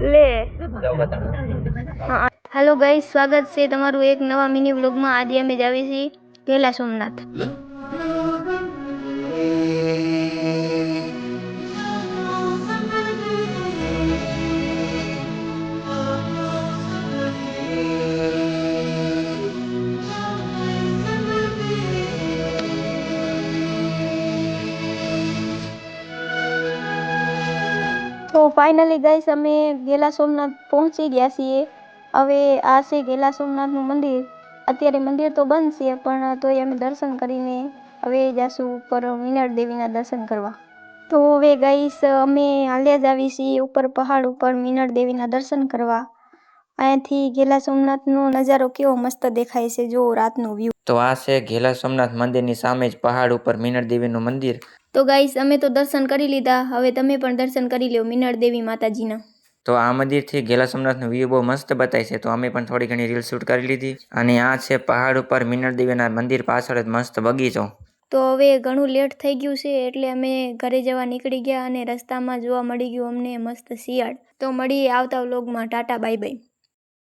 લે hello guys, સ્વાગત છે તમારું એક નવા મિની વ્લોગમાં। આજે અમે જાવી છીએ ગેલા સોમનાથ। તો ફાઇનલી ગાઈસ અમે ગેલા સોમનાથ પહોંચી ગયા છીએ। હવે આ છે ગેલા સોમનાથનું મંદિર। અત્યારે મંદિર તો બંધ છે, પણ તોય અમે દર્શન કરીને હવે જાશું ઉપર મીનળ દેવીના દર્શન કરવા। તો હવે ગાઈસ અમે હાલ્યા જ આવી છીએ ઉપર પહાડ ઉપર મીનળ દેવીના દર્શન કરવા। અહીંયાથી ગેલા સોમનાથનો નજારો કેવો મસ્ત દેખાય છે, જો રાતનો વ્યૂ। તો આ છે ગેલા સોમનાથ મંદિરની સામે જ પહાડ ઉપર મીનળ દેવીનું મંદિર। તો ગાઈસ અમે તો દર્શન કરી લીધા, હવે તમે પણ દર્શન કરી લ્યો મીનળ દેવી માતાજીના। તો આ મંદિરથી ગેલા સોમનાથનો વ્યૂ બહુ મસ્ત બતાય છે, તો અમે પણ થોડી ઘણી રીલ શૂટ કરી લીધી। અને આ છે પહાડ ઉપર મીનળ દેવીના મંદિર પાછળ જ મસ્ત બગીચો। તો હવે ઘણું લેટ થઈ ગયું છે, એટલે અમે ઘરે જવા નીકળી ગયા અને રસ્તામાં જોવા મળી ગયું અમને મસ્ત શિયાળ। તો મળીએ આવતા વ્લોગમાં, ટાટા બાય બાય।